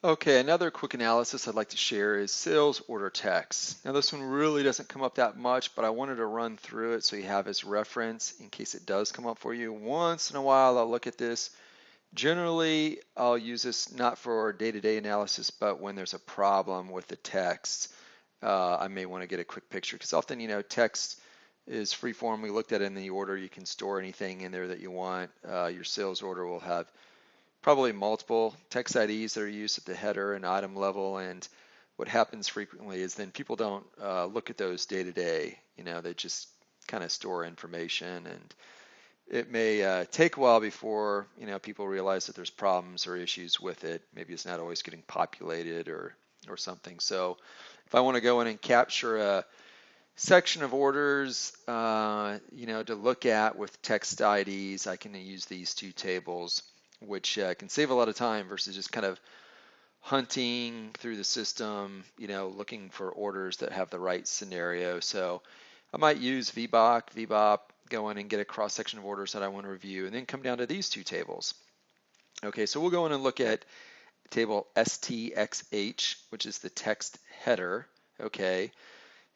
Okay, another quick analysis I'd like to share is sales order text. Now this one really doesn't come up that much, but I wanted to run through it so you have as reference in case it does come up for you. Once in a while I'll look at this. Generally I'll use this not for day-to-day analysis, but when there's a problem with the text, I may want to get a quick picture because often, text is free form. We looked at it in the order. You can store anything in there that you want. Your sales order will have probably multiple text IDs that are used at the header and item level. And what happens frequently is then people don't look at those day to day. They just kind of store information, and it may take a while before people realize that there's problems or issues with it. Maybe it's not always getting populated or something. So if I want to go in and capture a section of orders, to look at with text IDs, I can use these two tables, which can save a lot of time versus just kind of hunting through the system, looking for orders that have the right scenario. So I might use VBOP, go in and get a cross section of orders that I want to review, and then come down to these two tables. Okay, so we'll go in and look at table STXH, which is the text header. Okay,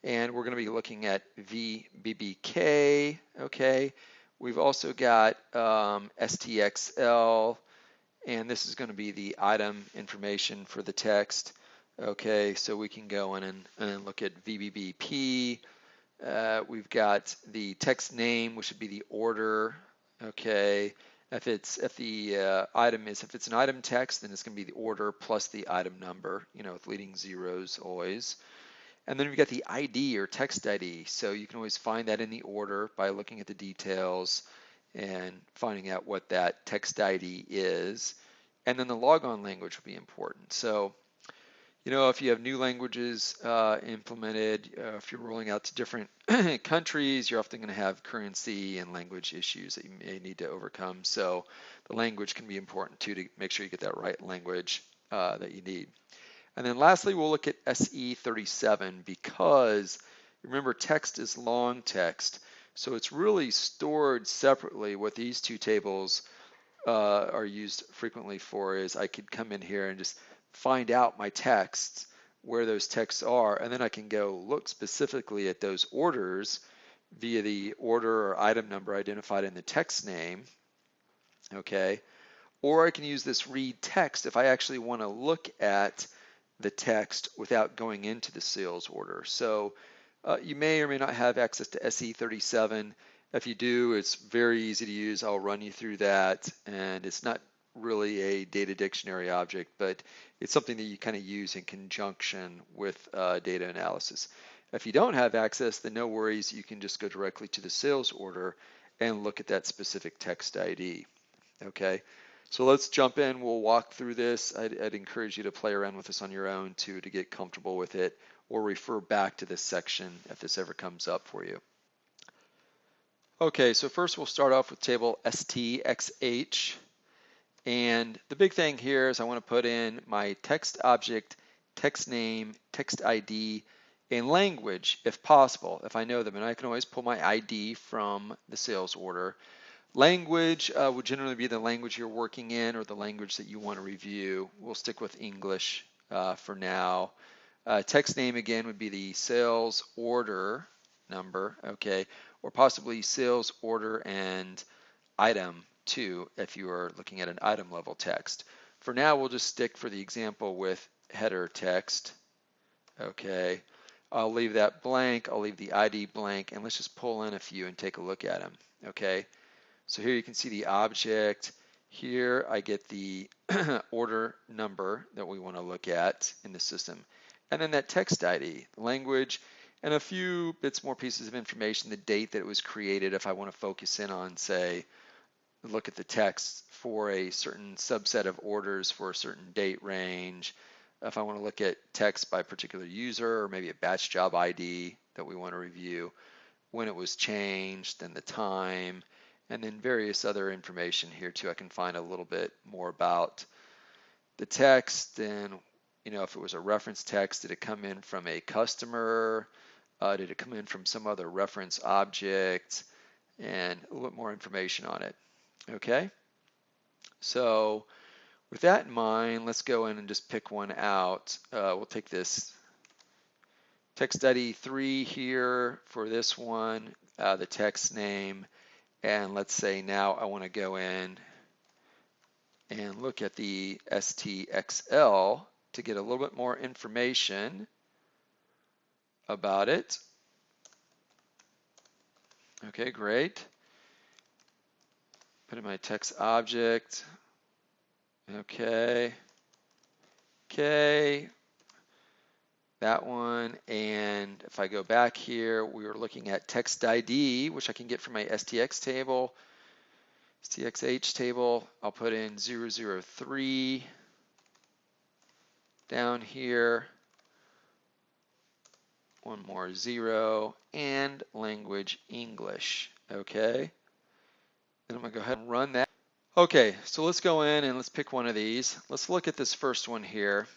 and we're going to be looking at VBBK. Okay, we've also got STXL, and this is going to be the item information for the text. Okay, so we can go in and look at VBBP. We've got the text name, which would be the order. Okay, if the item is, if it's an item text, then it's going to be the order plus the item number, with leading zeros always. And then we've got the ID or text ID. So you can always find that in the order by looking at the details and finding out what that text ID is. And then the logon language will be important. So, if you have new languages implemented, if you're rolling out to different countries, you're often going to have currency and language issues that you may need to overcome. So the language can be important too, to make sure you get that right language that you need. And then lastly, we'll look at SE37 because remember, text is long text. So it's really stored separately. What these two tables are used frequently for is I could come in here and just find out my texts, where those texts are, and then I can go look specifically at those orders via the order or item number identified in the text name. Okay, or I can use this read text if I actually want to look at the text without going into the sales order. So you may or may not have access to SE37. If you do, it's very easy to use. I'll run you through that, and it's not really a data dictionary object, but it's something that you kind of use in conjunction with data analysis. If you don't have access, then no worries. You can just go directly to the sales order and look at that specific text ID. Okay. So let's jump in. We'll walk through this. I'd encourage you to play around with this on your own too, to get comfortable with it, or refer back to this section if this ever comes up for you. Okay, so first we'll start off with table STXH. And the big thing here is I want to put in my text object, text name, text ID, and language if possible, if I know them. And I can always pull my ID from the sales order. Language would generally be the language you're working in or the language that you want to review. We'll stick with English for now. Text name again would be the sales order number, okay, or possibly sales order and item too if you are looking at an item level text. For now, we'll just stick for the example with header text, okay. I'll leave that blank, I'll leave the ID blank, and let's just pull in a few and take a look at them, okay. So here you can see the object. Here I get the order number that we want to look at in the system. And then that text ID, language, and a few bits more pieces of information, the date that it was created if I want to focus in on, say, look at the text for a certain subset of orders for a certain date range. If I want to look at text by a particular user or maybe a batch job ID that we want to review, when it was changed, then the time, and then various other information here too. I can find a little bit more about the text and, if it was a reference text, did it come in from a customer? Did it come in from some other reference object? And a little bit more information on it. Okay, so With that in mind, let's go in and just pick one out. We'll take this text ID 3 here for this one, the text name, and let's say now I want to go in and look at the STXL to get a little bit more information about it. Okay, great. Put in my text object. Okay. Okay. That one. And if I go back here, we were looking at text ID, which I can get from my STX table. STXH table. I'll put in 003 down here. One more 0 and language English. Okay. Then I'm going to go ahead and run that. Okay, so let's go in and let's pick one of these. Let's look at this first one here,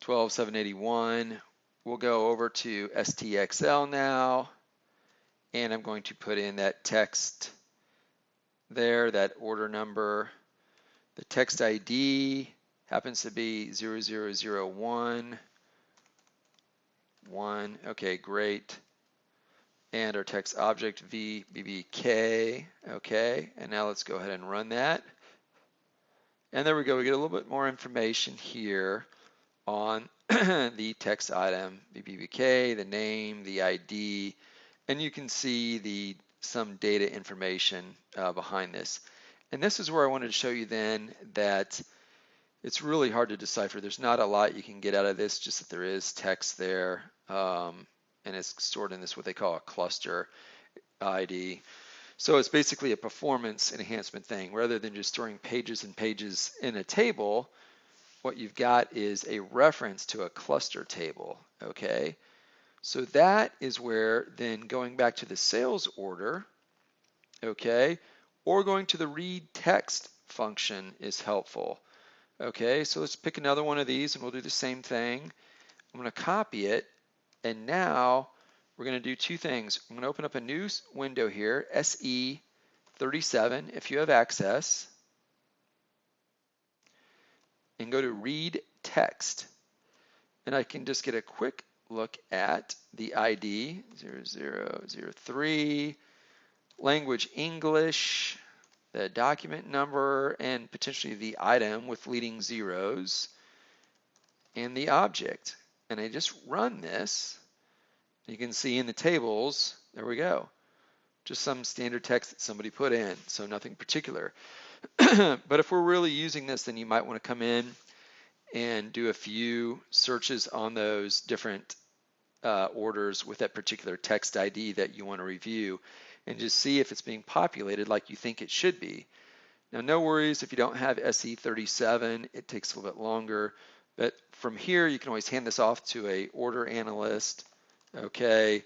12781. We'll go over to STXL now, and I'm going to put in that text there, that order number. The text ID happens to be 0001. 1. Okay, great. And our text object VBBK. Okay, and now let's go ahead and run that. And there we go. We get a little bit more information here on the text item, VBBK, the name, the ID, and you can see some data information behind this. And this is where I wanted to show you then that it's really hard to decipher. There's not a lot you can get out of this, just that there is text there, and it's stored in this what they call a cluster ID. So it's basically a performance enhancement thing. Rather than just storing pages and pages in a table, what you've got is a reference to a cluster table, okay? So that is where then going back to the sales order, okay, or going to the read text function is helpful. Okay, so let's pick another one of these and we'll do the same thing. I'm going to copy it, and now we're going to do two things. I'm going to open up a new window here, SE37 if you have access, and go to read text. And I can just get a quick look at the ID 0003, language English, the document number, and potentially the item with leading zeros, and the object. And I just run this. You can see in the tables, there we go, just some standard text that somebody put in, so nothing particular. But if we're really using this, then you might want to come in and do a few searches on those different orders with that particular text ID that you want to review, and just see if it's being populated like you think it should be. Now, no worries if you don't have SE37, it takes a little bit longer, but from here you can always hand this off to a order analyst, okay,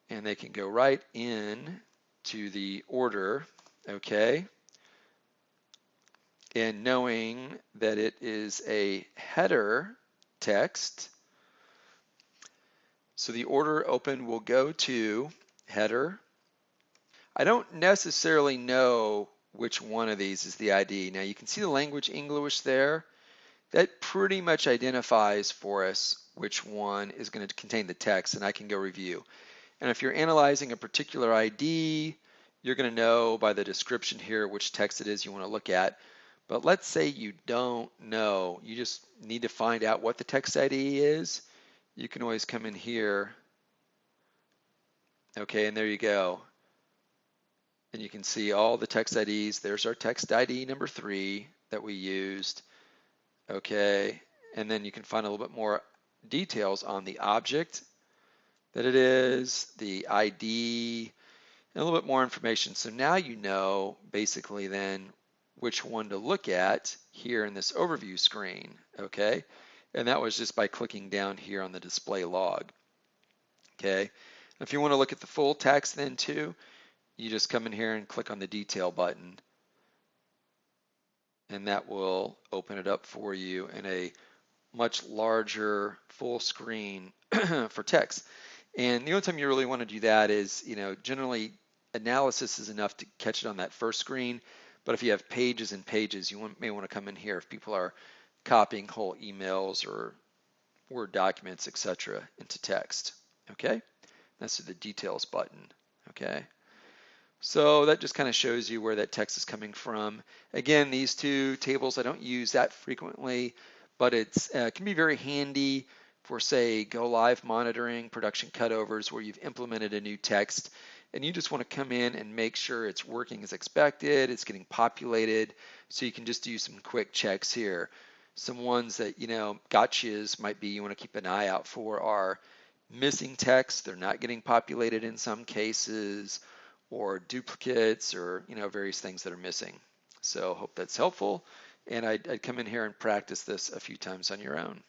and they can go right in to the order, okay, and knowing that it is a header text, so the order open will go to header. I don't necessarily know which one of these is the ID. Now you can see the language English there. That pretty much identifies for us which one is going to contain the text, and I can go review. And if you're analyzing a particular ID, you're going to know by the description here which text it is you want to look at. But let's say you don't know, you just need to find out what the text ID is. You can always come in here, okay, and there you go. And you can see all the text IDs. There's our text ID number 3 that we used, okay, and then you can find a little bit more details on the object that it is, the ID, and a little bit more information. So now you know basically then which one to look at here in this overview screen, okay? And that was just by clicking down here on the display log, okay? If you want to look at the full text then too, you just come in here and click on the detail button, and that will open it up for you in a much larger full screen for text. And the only time you really want to do that is, generally analysis is enough to catch it on that first screen, But if you have pages and pages, you may want to come in here if people are copying whole emails or Word documents, etc., into text. Okay, that's the details button. Okay, so that just kind of shows you where that text is coming from. Again, these two tables I don't use that frequently, but it can be very handy for, say, go live monitoring, production cutovers, where you've implemented a new text and you just want to come in and make sure it's working as expected, it's getting populated, so you can just do some quick checks here. Some ones that, gotchas might be you want to keep an eye out for are missing text, they're not getting populated in some cases, or duplicates, or various things that are missing. So hope that's helpful, and I'd come in here and practice this a few times on your own.